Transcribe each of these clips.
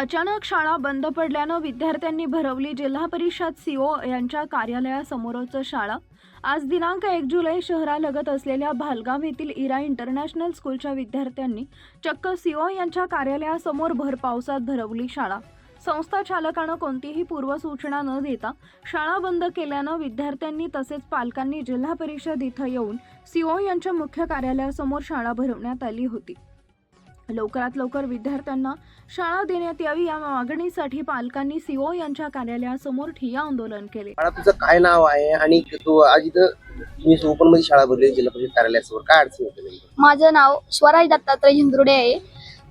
अचानक शाळा बंद पडल्यानं विद्यार्थ्यांनी भरवली जिल्हा परिषद सीओ यांच्या कार्यालयासमोरच शाळा। आज दिनांक 1 जुलै शहरालगत असलेल्या भालगाव येथील इरा इंटरनॅशनल स्कूलच्या विद्यार्थ्यांनी चक्क सीओ यांच्या कार्यालयासमोर भर पावसात भरवली शाळा। संस्था चालकानं कोणतीही पूर्वसूचना न देता शाळा बंद केल्यानं विद्यार्थ्यांनी तसेच पालकांनी जिल्हा परिषद इथं येऊन सीओ यांच्या मुख्य कार्यालयासमोर शाळा भरवण्यात आली होती। लवकरात लवकर विद्यार्थ्यांना शाळा देण्यात यावी या मागणीसाठी पालकांनी सीओ यांच्या कार्यालयासमोर ठिय्या आंदोलन केले। मला तुझं काय नाव आहे आणि तू आज इथं तुम्ही ओपन मध्ये शाळा भरली जिल्हा परिषद कार्यालयासमोर, काय अडचण होते? माझं नाव स्वराज दत्तात्रय झिंदुर्डे आहे।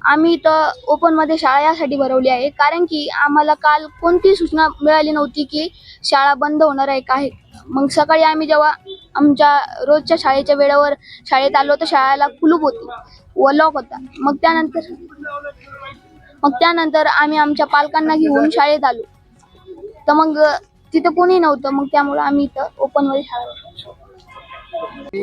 आम्ही इथं ओपन मध्ये शाळा यासाठी भरवली आहे कारण की आम्हाला काल कोणती सूचना मिळाली नव्हती की शाळा बंद होणार आहे काय। मग सकाळी आम्ही जेव्हा आमच्या रोजच्या शाळेच्या वेळेवर शाळेत आलो तर शाळेला कुलूप होती व लॉक होता। मग त्यानंतर आम्ही आमच्या पालकांना घेऊन शाळेत आलो तर मग तिथं कोणी नव्हतं, मग त्यामुळे आम्ही इथं ओपन मध्ये शाळा भरवली।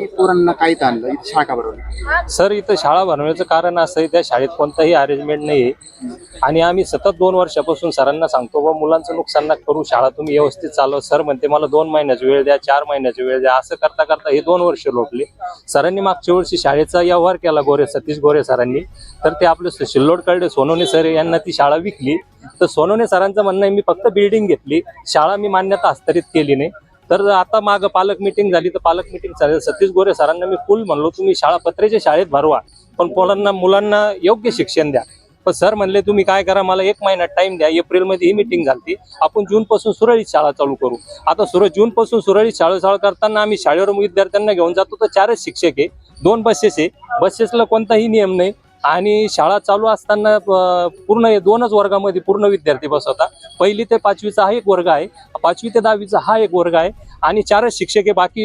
पोरांना काय आणलं इथं शाळा भरवली? सर, इथं शाळा भरवण्याचं कारण असं आहे, त्या शाळेत कोणताही अरेंजमेंट नाही आहे आणि आम्ही सतत 2 वर्षापासून सरांना सांगतो व मुलांचं नुकसान नका करू, शाळा तुम्ही व्यवस्थित चालवा। सर म्हणते मला 2 महिन्याचा वेळ द्या, 4 महिन्याचा वेळ द्या। असं करता करता हे 2 वर्ष लोटले। सरांनी मागच्या वर्षी शाळेचा व्यवहार केला सतीश गोरे सरांनी, तर ते आपले सिल्लोड कळडे सोनवणे सर यांना ती शाळा विकली। तर सोनवणे सरांचं म्हणणं आहे मी फक्त बिल्डिंग घेतली, शाळा मी मान्यता हस्तांतरित केली नाही। तर आता माग पालक मिटिंग झाली तर पालक मिटिंग झाली, सतीश गोरे सरांना मी फुल म्हणलो तुम्ही शाळा पत्रेच्या शाळेत भरवा पण मुलांना योग्य शिक्षण द्या। पण सर म्हणले तुम्ही काय करा, मला 1 महिना टाइम द्या। एप्रिलमध्ये ही मिटिंग झाली, आपण जून पासून सुरळीत शाळा चालू करू। आता जून पासून सुरळीत शाळा करताना आम्ही शाळेवर विद्यार्थ्यांना घेऊन जातो तर 4च शिक्षक आहे, 2 बसेस आहे, बसेसला कोणताही नियम नाही आणि शाळा चालू असताना पूर्ण 2च वर्गामध्ये पूर्ण विद्यार्थी बसवता। 1ली ते 5वीचा हा एक वर्ग आहे, 5वी ते 10वीचा हा एक वर्ग आहे आणि 4च शिक्षक आहे, बाकी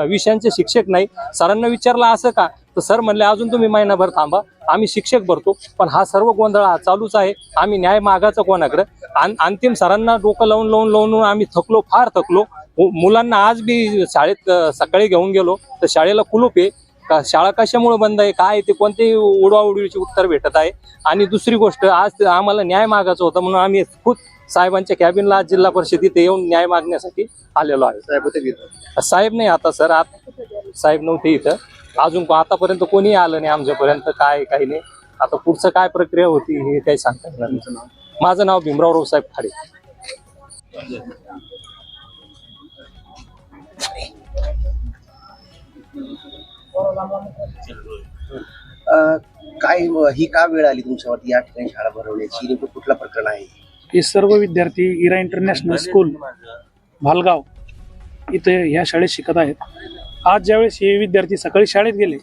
विषयांचे शिक्षक नाही। सरांना विचारलं असं का, तर सर म्हणले अजून तुम्ही महिनाभर थांबा, आम्ही शिक्षक भरतो। पण हा सर्व गोंधळ हा चालूच आहे, आम्ही न्याय मागायचा कोणाकडे? अंतिम सरांना डोकं लावून आम्ही थकलो, फार थकलो। मुलांना आज बी शाळेत सकाळी घेऊन गेलो तर शाळेला कुलूप आहे, शाळा कशामुळे बंद आहे काय ते कोणतेही उडवाउडवीचे उत्तर भेटत आहे। आणि दुसरी गोष्ट, आज आम्हाला न्याय मागायचा होता म्हणून आम्ही खुद साहेबांच्या कॅबिनला आज जिल्हा परिषदेत येऊन न्याय मागण्यासाठी आलेलो आहे। साहेब नाही आता सर, साहेब नव्हते इथं अजून, आतापर्यंत कोणी आलं नाही आमच्यापर्यंत, काय काही नाही। आता पुढचं काय प्रक्रिया होती हे काही सांगता येणार नाही। माझं नाव भीमराव रावसाहेब खाडे। काय ही का वेळ आली तुमच्यावरती या ठिकाणी शाळा भरवण्याची? नेमकं कुठला प्रकरण आहे? हे सर्व विद्यार्थी इरा इंटरनॅशनल स्कूल भालगाव इथे ह्या शाळेत शिकत आहेत। आज ज्यावेळेस हे विद्यार्थी सकाळी शाळेत गेले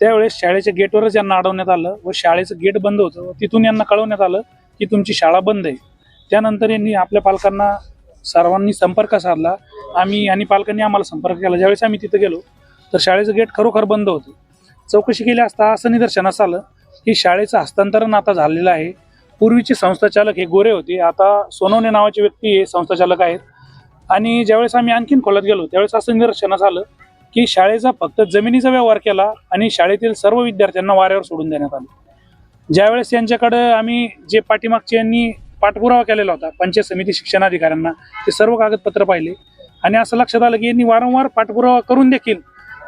त्यावेळेस शाळेच्या गेटवरच यांना अडवण्यात आलं व शाळेचं गेट बंद होतं व तिथून यांना कळवण्यात आलं की तुमची शाळा बंद आहे। त्यानंतर यांनी आपल्या पालकांना सर्वांनी संपर्क साधला, आम्ही आणि पालकांनी आम्हाला संपर्क केला। ज्यावेळेस आम्ही तिथे गेलो तर शाळेचं गेट खरोखर बंद होतं। चौकशी केली असता असं निदर्शनास आलं की शाळेचं हस्तांतरण आता झालेलं आहे। पूर्वीचे संस्थाचालक हे गोरे होते, आता सोनवणे नावाचे व्यक्ती हे संस्थाचालक आहेत। आणि ज्यावेळेस आम्ही आणखीन खोलात गेलो त्यावेळेस असं निदर्शनास आलं की शाळेचा फक्त जमिनीचा व्यवहार केला आणि शाळेतील सर्व विद्यार्थ्यांना वाऱ्यावर सोडून देण्यात आलं। ज्यावेळेस यांच्याकडे आम्ही जे पाठीमागचे यांनी पाठपुरावा केलेला होता पंचायत समिती शिक्षणाधिकाऱ्यांना, ते सर्व कागदपत्र पाहिले आणि असं लक्षात आलं की यांनी वारंवार पाठपुरावा करून देखील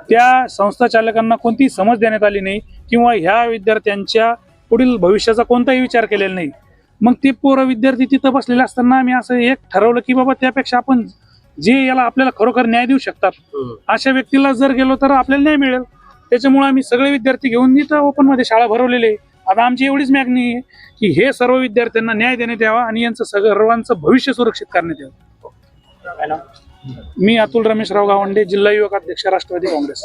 त्या संस्था चालकांना कोणतीही समज देण्यात आली नाही किंवा ह्या विद्यार्थ्यांच्या पुढील भविष्याचा कोणताही विचार केलेला नाही। मग ते पोरं विद्यार्थी तिथं बसलेले असताना आम्ही असं एक ठरवलं की बाबा त्यापेक्षा आपण जे याला आपल्याला खरोखर न्याय देऊ शकतात अशा व्यक्तीला जर गेलो तर आपल्याला न्याय मिळेल। त्याच्यामुळे आम्ही सगळे विद्यार्थी घेऊन इथं ओपन मध्ये शाळा भरवलेली आहे। आता आमची एवढीच मागणी आहे की हे सर्व विद्यार्थ्यांना न्याय देण्यात यावा आणि यांचं सर्वांचं भविष्य सुरक्षित करण्यात यावं। मी अतुल रमेशराव गावंडे, जिल्हा युवक अध्यक्ष, राष्ट्रवादी काँग्रेस।